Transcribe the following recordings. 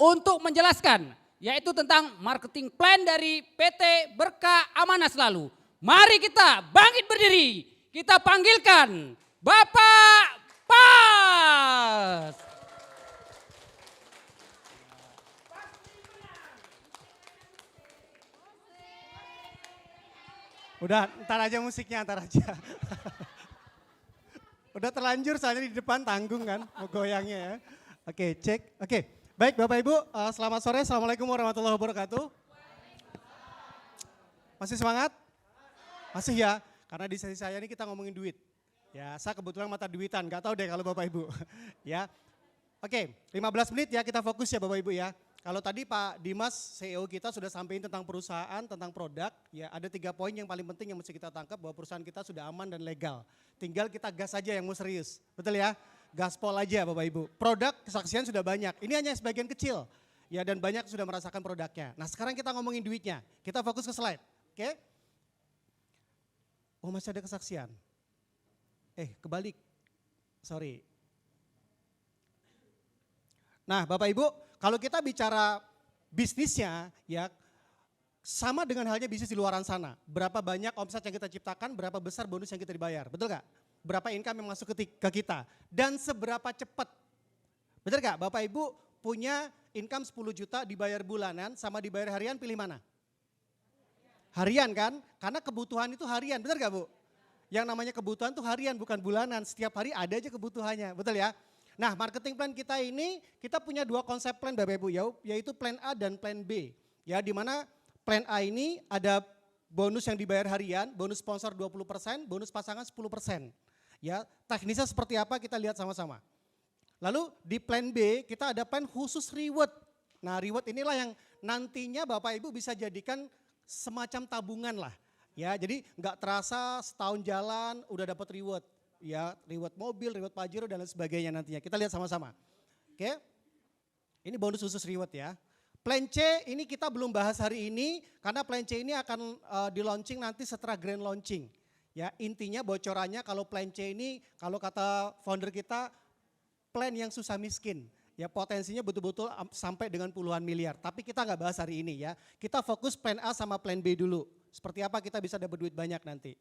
untuk menjelaskan yaitu tentang marketing plan dari PT Berkah Amanah Selalu. Mari kita bangkit berdiri, kita panggilkan Bapak Pas. Udah, ntar aja musiknya, ntar aja. Udah terlanjur soalnya di depan tanggung kan, mau goyangnya ya. Oke, cek. Oke, baik Bapak Ibu, selamat sore. Assalamualaikum warahmatullahi wabarakatuh. Masih semangat? Masih ya, karena di sesi saya ini kita ngomongin duit. Ya, saya kebetulan mata duitan, gak tahu deh kalau Bapak Ibu. Ya, oke, 15 menit ya kita fokus ya Bapak Ibu ya. Kalau tadi Pak Dimas CEO kita sudah sampaikan tentang perusahaan, tentang produk, ya ada 3 poin yang paling penting yang mesti kita tangkap bahwa perusahaan kita sudah aman dan legal. Tinggal kita gas aja yang mau serius, betul ya? Gaspol aja Bapak Ibu. Produk kesaksian sudah banyak, ini hanya sebagian kecil. Ya dan banyak sudah merasakan produknya. Nah sekarang kita ngomongin duitnya, kita fokus ke slide, oke? Oh masih ada kesaksian. Kebalik, sorry. Nah Bapak Ibu, kalau kita bicara bisnisnya ya sama dengan halnya bisnis di luaran sana. Berapa banyak omset yang kita ciptakan, berapa besar bonus yang kita dibayar, betul gak? Berapa income yang masuk ke kita dan seberapa cepat. Betul gak? Bapak Ibu punya income 10 juta dibayar bulanan sama dibayar harian, pilih mana? Harian kan? Karena kebutuhan itu harian, betul gak Bu? Yang namanya kebutuhan itu harian bukan bulanan, setiap hari ada aja kebutuhannya, betul ya? Nah marketing plan kita ini, kita punya 2 konsep plan Bapak Ibu ya, yaitu plan A dan plan B. Ya dimana plan A ini ada bonus yang dibayar harian, bonus sponsor 20%, bonus pasangan 10%. Ya teknisnya seperti apa kita lihat sama-sama. Lalu di plan B kita ada plan khusus reward. Nah reward inilah yang nantinya Bapak Ibu bisa jadikan semacam tabungan lah. Ya jadi nggak terasa setahun jalan udah dapat reward. Ya reward mobil, reward Pajero dan lain sebagainya nantinya. Kita lihat sama-sama. Oke. Ini bonus khusus reward ya. Plan C ini kita belum bahas hari ini karena plan C ini akan di launching nanti setelah grand launching. Ya intinya bocorannya kalau plan C ini kalau kata founder kita plan yang susah miskin. Ya potensinya betul-betul sampai dengan puluhan miliar. Tapi kita nggak bahas hari ini ya. Kita fokus plan A sama plan B dulu. Seperti apa kita bisa dapat duit banyak nanti.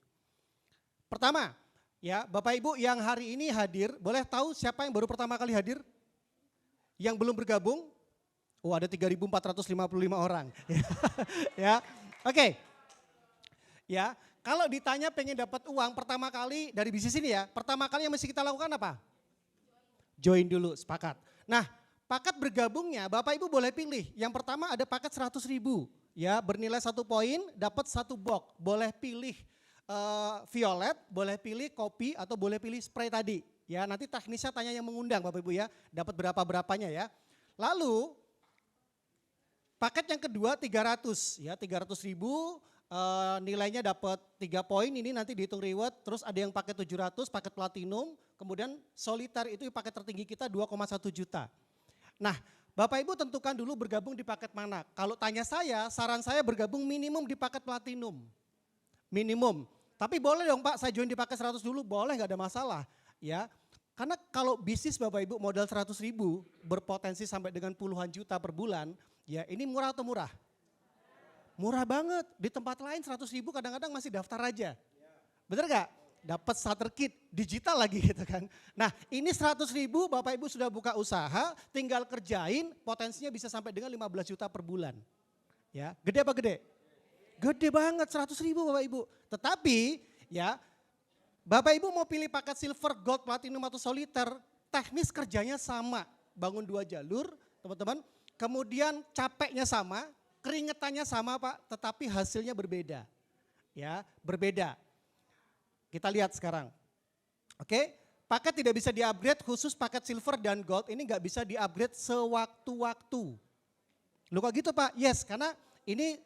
Pertama, ya Bapak Ibu yang hari ini hadir, boleh tahu siapa yang baru pertama kali hadir? Yang belum bergabung? Oh ada 3.455 orang. Ya, oke. Ya, kalau ditanya pengen dapat uang pertama kali dari bisnis ini ya, pertama kali yang mesti kita lakukan apa? Join dulu, sepakat. Nah, paket bergabungnya Bapak Ibu boleh pilih. Yang pertama ada paket 100.000, ya bernilai 1 poin, dapat 1 box. Boleh pilih violet, boleh pilih kopi atau boleh pilih spray tadi. Ya, nanti teknisnya tanya yang mengundang Bapak Ibu ya, dapat berapa-berapanya ya. Lalu paket yang kedua 300, ya 300.000 nilainya dapat 3 poin, ini nanti dihitung reward, terus ada yang paket 700, paket platinum, kemudian soliter itu paket tertinggi kita 2,1 juta. Nah Bapak Ibu tentukan dulu bergabung di paket mana. Kalau tanya saya, saran saya bergabung minimum di paket platinum. Minimum. Tapi boleh dong Pak, saya join di paket 100 dulu, boleh gak ada masalah. Ya, karena kalau bisnis Bapak Ibu modal 100.000 berpotensi sampai dengan puluhan juta per bulan, ya ini murah atau murah? Murah banget, di tempat lain 100.000 kadang-kadang masih daftar aja. Bener gak? Dapat starter kit, digital lagi gitu kan. Nah ini 100.000 Bapak Ibu sudah buka usaha, tinggal kerjain potensinya bisa sampai dengan 15 juta per bulan. Ya, gede apa gede? Gede banget 100.000 Bapak Ibu. Tetapi ya Bapak Ibu mau pilih paket silver, gold, platinum atau soliter, teknis kerjanya sama. Bangun 2 jalur teman-teman, kemudian capeknya sama, keringetannya sama Pak, tetapi hasilnya berbeda. Ya, berbeda. Kita lihat sekarang. Oke, paket tidak bisa di-upgrade khusus paket silver dan gold ini nggak bisa di-upgrade sewaktu-waktu. Loh kok gitu Pak? Yes, karena ini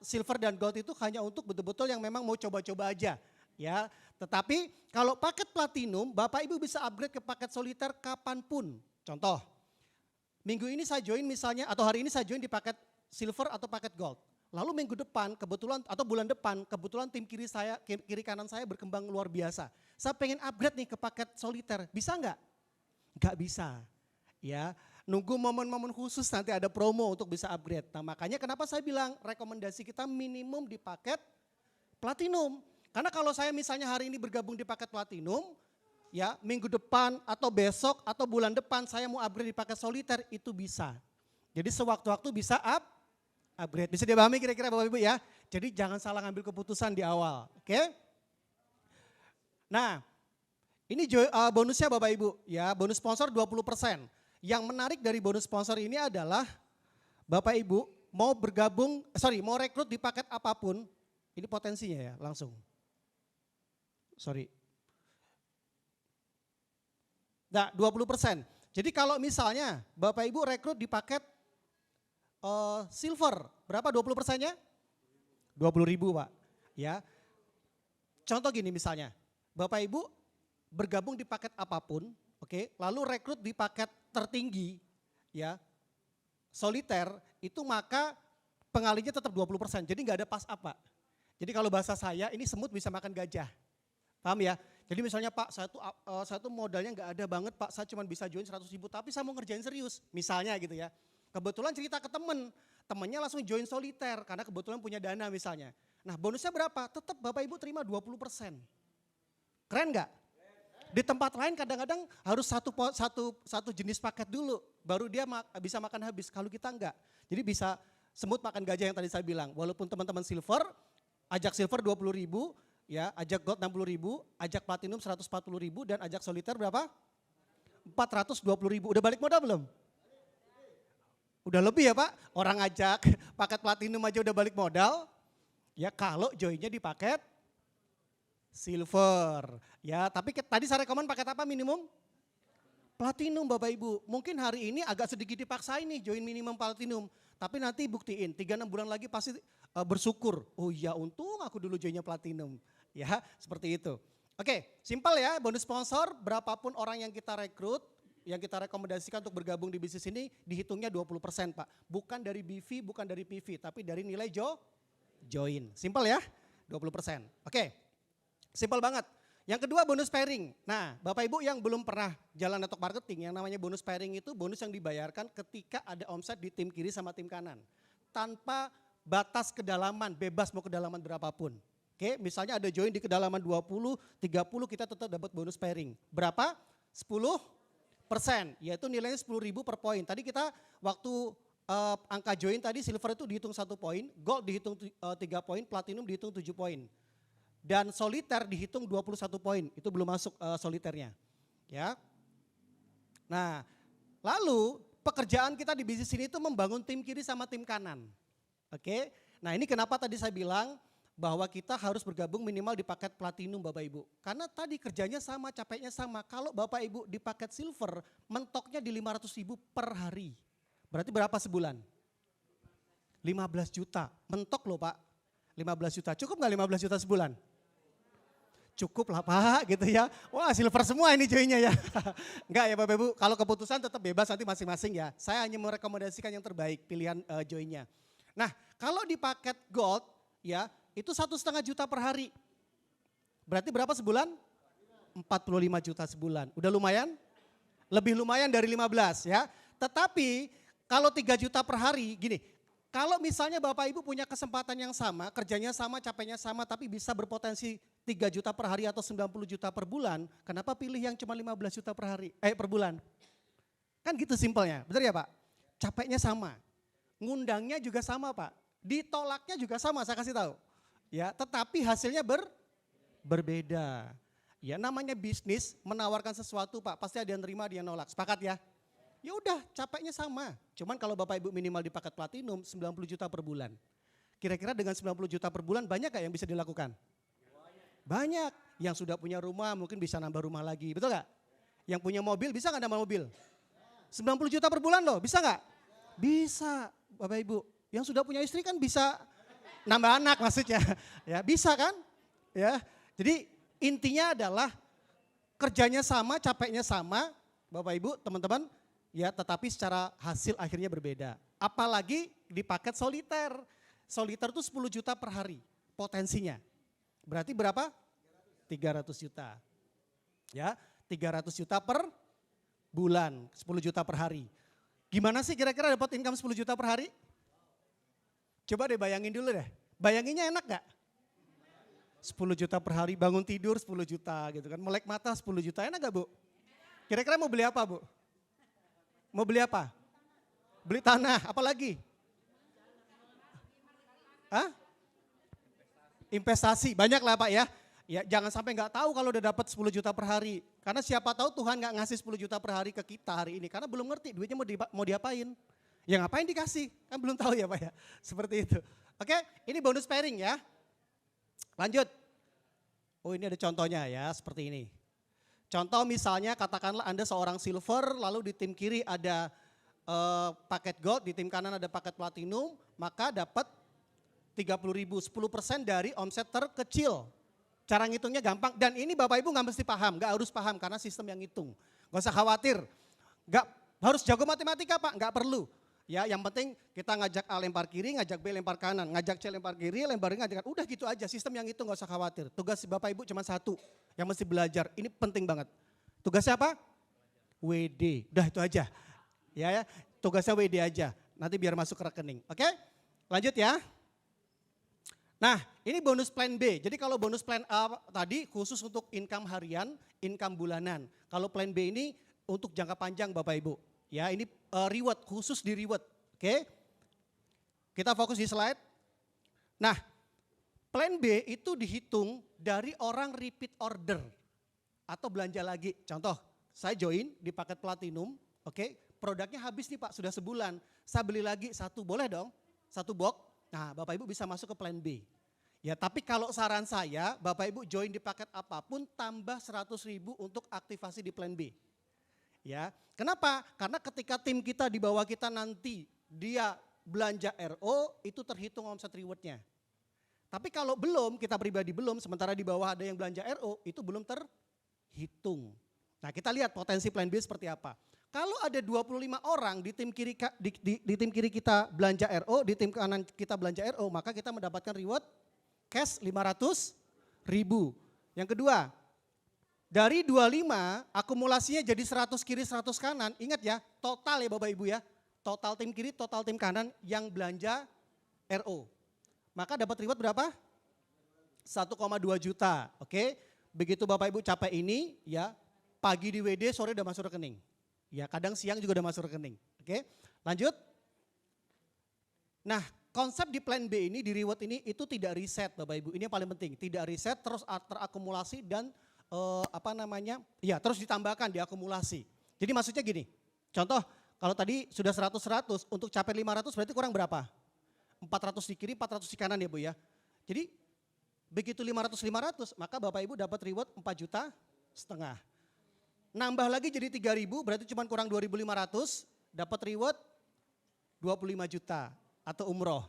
silver dan gold itu hanya untuk betul-betul yang memang mau coba-coba aja. Ya, tetapi kalau paket platinum Bapak Ibu bisa upgrade ke paket soliter kapanpun. Contoh, minggu ini saya join misalnya atau hari ini saya join di paket silver atau paket gold. Lalu minggu depan kebetulan atau bulan depan kebetulan tim kiri kanan saya berkembang luar biasa. Saya pengen upgrade nih ke paket soliter, bisa nggak? Nggak bisa. Ya, Nunggu momen-momen khusus nanti ada promo untuk bisa upgrade. Nah makanya kenapa saya bilang rekomendasi kita minimum di paket platinum. Karena kalau saya misalnya hari ini bergabung di paket platinum, ya minggu depan atau besok atau bulan depan saya mau upgrade di paket soliter itu bisa. Jadi sewaktu-waktu bisa upgrade. Bisa dipahami kira-kira Bapak Ibu ya. Jadi jangan salah ngambil keputusan di awal. Oke? Nah ini bonusnya Bapak Ibu ya, bonus sponsor 20%. Yang menarik dari bonus sponsor ini adalah Bapak Ibu mau mau rekrut di paket apapun, ini potensinya ya langsung. Nah 20%. Jadi kalau misalnya Bapak Ibu rekrut di paket silver, berapa 20%-nya? 20.000 Pak. Ya. Contoh gini misalnya, Bapak Ibu bergabung di paket apapun, oke, lalu rekrut di paket tertinggi, ya, soliter, itu maka pengalinya tetap 20%, jadi nggak ada pas apa. Jadi kalau bahasa saya, ini semut bisa makan gajah, paham ya? Jadi misalnya Pak, saya tuh modalnya nggak ada banget Pak, saya cuma bisa join 100.000, tapi saya mau ngerjain serius, misalnya gitu ya. Kebetulan cerita ke temennya langsung join soliter, karena kebetulan punya dana misalnya. Nah bonusnya berapa? Tetap Bapak Ibu terima 20%. Keren nggak? Di tempat lain kadang-kadang harus satu jenis paket dulu, baru dia bisa makan habis. Kalau kita enggak, jadi bisa semut makan gajah yang tadi saya bilang. Walaupun teman-teman silver, ajak silver 20.000, ya, ajak gold 60.000, ajak platinum 140.000, dan ajak soliter berapa? 420.000. Udah balik modal belum? Udah lebih ya Pak. Orang ajak paket platinum aja udah balik modal. Ya kalau joinnya di paket silver, ya tapi tadi saya rekomen paket apa minimum? Platinum Bapak Ibu. Mungkin hari ini agak sedikit dipaksain nih join minimum platinum. Tapi nanti buktiin 3-6 bulan lagi pasti bersyukur. Oh iya untung aku dulu joinnya platinum. Ya seperti itu. Oke simpel ya bonus sponsor berapapun orang yang kita rekrut, yang kita rekomendasikan untuk bergabung di bisnis ini dihitungnya 20% Pak. Bukan dari BV, bukan dari PV, tapi dari nilai join. Simpel ya 20%. Oke. Simpel banget. Yang kedua bonus pairing. Nah Bapak Ibu yang belum pernah jalan network marketing, yang namanya bonus pairing itu bonus yang dibayarkan ketika ada omset di tim kiri sama tim kanan. Tanpa batas kedalaman, bebas mau kedalaman berapapun. Oke misalnya ada join di kedalaman 20, 30 kita tetap dapat bonus pairing. Berapa? 10%, yaitu nilainya 10.000 per poin. Tadi kita waktu angka join tadi silver itu dihitung 1 poin, gold dihitung 3 poin, platinum dihitung 7 poin. Dan soliter dihitung 21 poin, itu belum masuk soliternya. Ya. Nah, lalu pekerjaan kita di bisnis ini itu membangun tim kiri sama tim kanan. Oke. Nah, ini kenapa tadi saya bilang bahwa kita harus bergabung minimal di paket platinum Bapak Ibu. Karena tadi kerjanya sama, capeknya sama. Kalau Bapak Ibu di paket silver, mentoknya di 500.000 per hari. Berarti berapa sebulan? 15 juta. Mentok loh Pak. 15 juta. Cukup nggak 15 juta sebulan? Cukup lah Pak gitu ya. Wah silver semua ini joinnya ya. Enggak ya Bapak Ibu, kalau keputusan tetap bebas nanti masing-masing ya. Saya hanya merekomendasikan yang terbaik pilihan joinnya. Nah kalau di paket gold ya itu 1,5 juta per hari. Berarti berapa sebulan? 45 juta sebulan. Udah lumayan? Lebih lumayan dari 15 ya. Tetapi kalau 3 juta per hari gini. Kalau misalnya Bapak Ibu punya kesempatan yang sama, kerjanya sama, capeknya sama, tapi bisa berpotensi 3 juta per hari atau 90 juta per bulan, kenapa pilih yang cuma 15 juta per hari, per bulan? Kan gitu simpelnya, benar ya Pak? Capeknya sama, ngundangnya juga sama Pak, ditolaknya juga sama saya kasih tahu. Ya, tetapi hasilnya berbeda. Ya namanya bisnis menawarkan sesuatu Pak, pasti ada yang terima, ada yang nolak, sepakat ya? Ya udah capeknya sama, cuman kalau Bapak Ibu minimal di paket platinum 90 juta per bulan. Kira-kira dengan 90 juta per bulan banyak gak yang bisa dilakukan? Banyak, yang sudah punya rumah mungkin bisa nambah rumah lagi, betul gak? Yang punya mobil bisa gak nambah mobil? 90 juta per bulan loh, bisa gak? Bisa Bapak Ibu, yang sudah punya istri kan bisa nambah anak maksudnya, ya bisa kan? Ya, jadi intinya adalah kerjanya sama, capeknya sama, Bapak Ibu, teman-teman, ya tetapi secara hasil akhirnya berbeda. Apalagi di paket soliter. Soliter itu 10 juta per hari potensinya. Berarti berapa? 300 juta. Ya, 300 juta per bulan, 10 juta per hari. Gimana sih kira-kira dapat income 10 juta per hari? Coba deh bayangin dulu deh. Bayanginnya enak gak? 10 juta per hari, bangun tidur 10 juta gitu kan. Melek mata 10 juta, enak gak Bu? Kira-kira mau beli apa Bu? Mau beli apa? Beli tanah, apa lagi? Hah? Investasi, banyak lah Pak ya. Ya jangan sampai nggak tahu kalau udah dapat 10 juta per hari. Karena siapa tahu Tuhan nggak ngasih 10 juta per hari ke kita hari ini. Karena belum ngerti duitnya mau diapain. Ya ngapain dikasih, kan belum tahu ya Pak ya. Seperti itu. Oke, ini bonus pairing ya. Lanjut. Oh ini ada contohnya ya, seperti ini. Contoh misalnya katakanlah Anda seorang silver, lalu di tim kiri ada paket gold, di tim kanan ada paket platinum, maka dapat 30.000, 10% dari omset terkecil. Cara ngitungnya gampang dan ini Bapak Ibu nggak mesti paham, nggak harus paham karena sistem yang ngitung. Gak usah khawatir, nggak harus jago matematika Pak, nggak perlu. Ya yang penting kita ngajak A lempar kiri, ngajak B lempar kanan, ngajak C lempar kiri, lempar ngajak udah gitu aja, sistem yang itu nggak usah khawatir. Tugas Bapak Ibu cuma satu, yang mesti belajar, ini penting banget. Tugasnya apa? WD, udah itu aja. Ya, tugasnya WD aja, nanti biar masuk ke rekening. Oke, lanjut ya. Nah ini bonus plan B, jadi kalau bonus plan A tadi khusus untuk income harian, income bulanan. Kalau plan B ini untuk jangka panjang Bapak Ibu. Ya ini reward, khusus di reward. Oke, kita fokus di slide. Nah plan B itu dihitung dari orang repeat order atau belanja lagi. Contoh saya join di paket platinum, oke, produknya habis nih Pak sudah sebulan. Saya beli lagi satu, boleh dong? Satu box. Nah Bapak Ibu bisa masuk ke plan B. Ya tapi kalau saran saya Bapak Ibu join di paket apapun tambah 100.000 untuk aktivasi di plan B. Ya, kenapa? Karena ketika tim kita di bawah kita nanti dia belanja RO itu terhitung omset rewardnya. Tapi kalau belum, kita pribadi belum, sementara di bawah ada yang belanja RO itu belum terhitung. Nah kita lihat potensi plan B seperti apa. Kalau ada 25 orang di tim kiri di tim kiri kita belanja RO, di tim kanan kita belanja RO, maka kita mendapatkan reward cash 500.000. Yang kedua, dari 25 akumulasinya jadi 100 kiri 100 kanan. Ingat ya, total ya Bapak Ibu ya. Total tim kiri, total tim kanan yang belanja RO. Maka dapat reward berapa? 1,2 juta. Oke. Begitu Bapak Ibu capai ini ya, pagi di WD, sore udah masuk rekening. Ya kadang siang juga udah masuk rekening. Oke, lanjut. Nah konsep di plan B ini, di reward ini itu tidak reset Bapak Ibu. Ini yang paling penting, tidak reset terus terakumulasi dan terus ditambahkan, diakumulasi. Jadi maksudnya gini, contoh kalau tadi sudah 100-100 untuk capai 500 berarti kurang berapa? 400 di kiri, 400 di kanan ya Bu ya. Jadi begitu 500-500 maka Bapak Ibu dapat reward 4,5 juta. Nambah lagi jadi 3.000 berarti cuma kurang 2.500, dapat reward 25 juta atau umroh.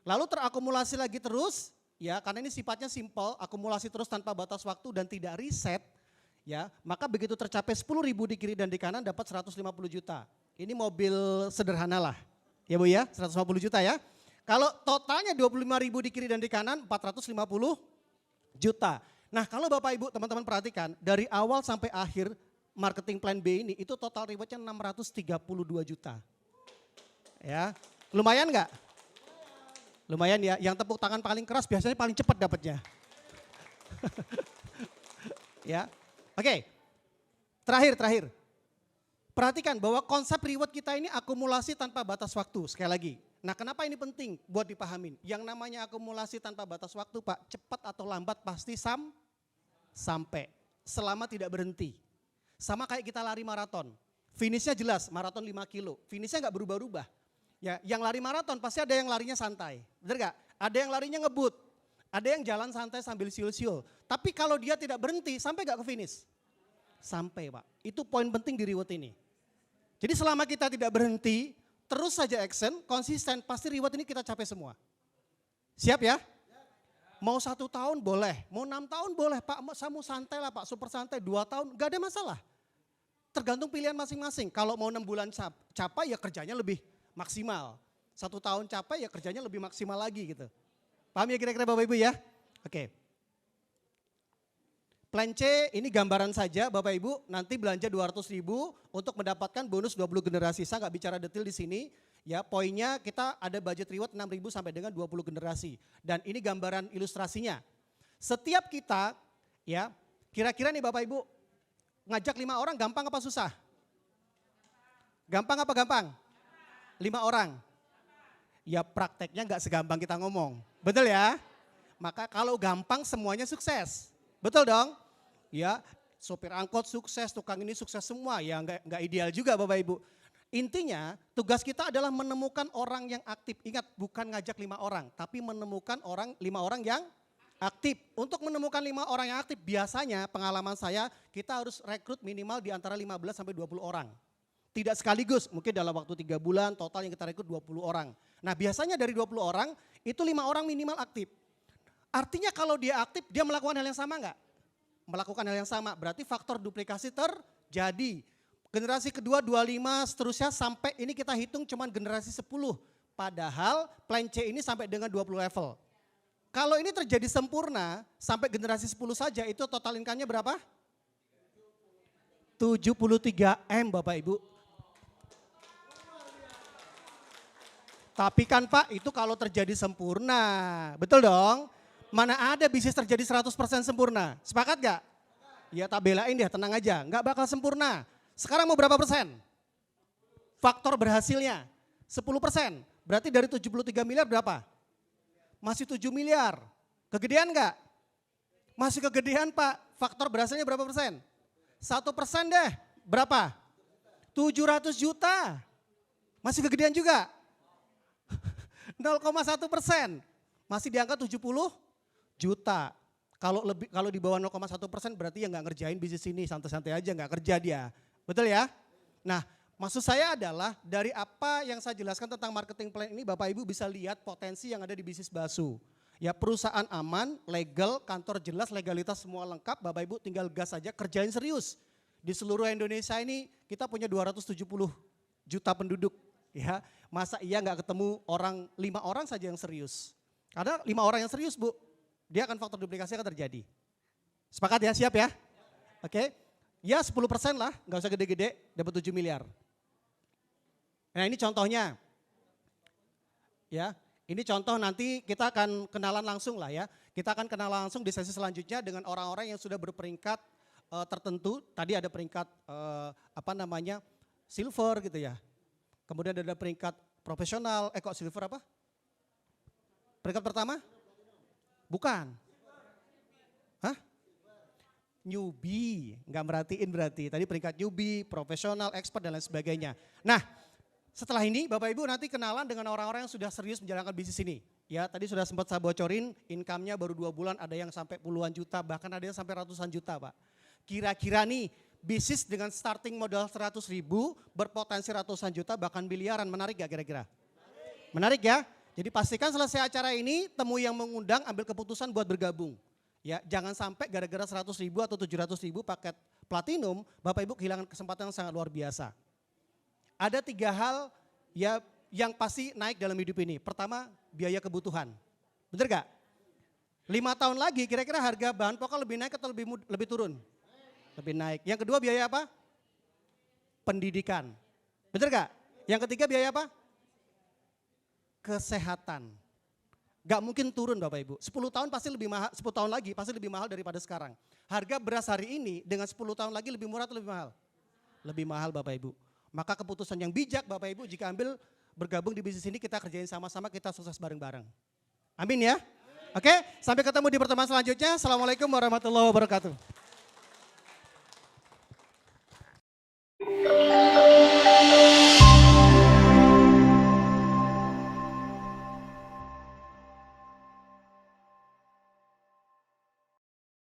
Lalu terakumulasi lagi terus ya karena ini sifatnya simple, akumulasi terus tanpa batas waktu dan tidak reset ya. Maka begitu tercapai 10.000 di kiri dan di kanan dapat 150 juta. Ini mobil sederhana lah ya Bu ya, 150 juta ya. Kalau totalnya 25.000 di kiri dan di kanan 450 juta. Nah kalau Bapak Ibu teman-teman perhatikan dari awal sampai akhir marketing plan B ini itu total rewardnya 632 juta. Ya, lumayan nggak? Lumayan ya, yang tepuk tangan paling keras biasanya paling cepat dapatnya. Ya, oke. Terakhir. Perhatikan bahwa konsep reward kita ini akumulasi tanpa batas waktu, sekali lagi. Nah kenapa ini penting buat dipahamin? Yang namanya akumulasi tanpa batas waktu Pak, cepat atau lambat pasti sampai, selama tidak berhenti. Sama kayak kita lari maraton, finishnya jelas maraton 5 kilo, finishnya nggak berubah-ubah. Ya, yang lari maraton pasti ada yang larinya santai, bener gak? Ada yang larinya ngebut, ada yang jalan santai sambil siul-siul. Tapi kalau dia tidak berhenti, sampai gak ke finish? Sampai Pak, itu poin penting di reward ini. Jadi selama kita tidak berhenti, terus saja action, konsisten, pasti reward ini kita capai semua. Siap ya? Mau 1 tahun boleh, mau 6 tahun boleh Pak, saya mau santai lah Pak, super santai 2 tahun, gak ada masalah. Tergantung pilihan masing-masing, kalau mau 6 bulan capai ya kerjanya lebih maksimal. 1 tahun capai ya kerjanya lebih maksimal lagi gitu. Paham ya kira-kira Bapak Ibu ya? Oke. Plan C ini gambaran saja Bapak Ibu, nanti belanja 200.000 untuk mendapatkan bonus 20 generasi. Saya nggak bicara detail di sini, ya poinnya kita ada budget reward 6.000 sampai dengan 20 generasi. Dan ini gambaran ilustrasinya. Setiap kita, ya kira-kira nih Bapak Ibu, ngajak 5 orang gampang apa susah? Gampang apa gampang? 5 orang. Ya prakteknya nggak segampang kita ngomong, betul ya? Maka kalau gampang semuanya sukses. Betul dong? Ya, sopir angkot sukses, tukang ini sukses semua. Ya nggak ideal juga Bapak Ibu. Intinya tugas kita adalah menemukan orang yang aktif. Ingat bukan ngajak 5 orang, tapi menemukan 5 orang yang aktif. Untuk menemukan 5 orang yang aktif biasanya pengalaman saya kita harus rekrut minimal di antara 15 sampai 20 orang. Tidak sekaligus, mungkin dalam waktu 3 bulan total yang kita rekrut 20 orang. Nah biasanya dari 20 orang itu 5 orang minimal aktif. Artinya kalau dia aktif, dia melakukan hal yang sama enggak? Melakukan hal yang sama, berarti faktor duplikasi terjadi. Generasi kedua 25 seterusnya sampai ini kita hitung cuma generasi 10. Padahal plan C ini sampai dengan 20 level. Kalau ini terjadi sempurna sampai generasi 10 saja itu total income-nya berapa? 73M Bapak Ibu. Tapi kan Pak itu kalau terjadi sempurna, betul dong? Mana ada bisnis terjadi 100% sempurna, sepakat gak? Ya tak belain deh, tenang aja, gak bakal sempurna. Sekarang mau berapa persen? Faktor berhasilnya 10%, berarti dari 73 miliar berapa? Masih 7 miliar, kegedean gak? Masih kegedean Pak, faktor berhasilnya berapa persen? 1% deh, berapa? 700 juta, masih kegedean juga? 0,1%, masih di angka 70 juta. Kalau di bawah 0,1% berarti ya nggak ngerjain bisnis ini, santai-santai aja nggak kerja dia. Betul ya? Nah maksud saya adalah dari apa yang saya jelaskan tentang marketing plan ini Bapak Ibu bisa lihat potensi yang ada di bisnis bakso. Ya perusahaan aman, legal, kantor jelas, legalitas semua lengkap, Bapak Ibu tinggal gas saja, kerjain serius. Di seluruh Indonesia ini kita punya 270 juta penduduk. Ya, masa iya nggak ketemu 5 orang saja yang serius. Ada 5 orang yang serius Bu, dia akan faktor duplikasi akan terjadi. Sepakat ya, siap ya? Oke, ya 10% lah, nggak usah gede-gede, dapat 7 miliar. Nah ini contohnya. Ya, ini contoh nanti kita akan kenalan langsung lah ya. Kita akan kenalan langsung di sesi selanjutnya dengan orang-orang yang sudah berperingkat tertentu. Tadi ada peringkat silver gitu ya. Kemudian ada peringkat profesional, kok silver apa? Peringkat pertama? Bukan. Hah? Newbie, nggak merhatiin berarti. Tadi peringkat newbie, profesional, expert dan lain sebagainya. Nah setelah ini Bapak Ibu nanti kenalan dengan orang-orang yang sudah serius menjalankan bisnis ini. Ya tadi sudah sempat saya bocorin income-nya baru 2 bulan ada yang sampai puluhan juta bahkan ada yang sampai ratusan juta Pak. Kira-kira nih bisnis dengan starting modal 100.000 berpotensi ratusan juta bahkan miliaran, menarik gak kira-kira? Menarik ya? Jadi pastikan selesai acara ini temui yang mengundang, ambil keputusan buat bergabung. Ya, jangan sampai gara-gara 100.000 atau 700.000 paket platinum, Bapak Ibu kehilangan kesempatan yang sangat luar biasa. Ada 3 hal ya yang pasti naik dalam hidup ini. Pertama, biaya kebutuhan. Bener gak? 5 tahun lagi kira-kira harga bahan pokok lebih naik atau lebih turun? Lebih naik. Yang kedua biaya apa? Pendidikan. Bener gak? Yang ketiga biaya apa? Kesehatan. Gak mungkin turun Bapak Ibu. 10 tahun pasti lebih mahal, 10 tahun lagi pasti lebih mahal daripada sekarang. Harga beras hari ini dengan 10 tahun lagi lebih murah atau lebih mahal? Lebih mahal Bapak Ibu. Maka keputusan yang bijak Bapak Ibu jika bergabung di bisnis ini kita kerjain sama-sama, kita sukses bareng-bareng. Amin ya. Oke, sampai ketemu di pertemuan selanjutnya. Assalamualaikum warahmatullahi wabarakatuh.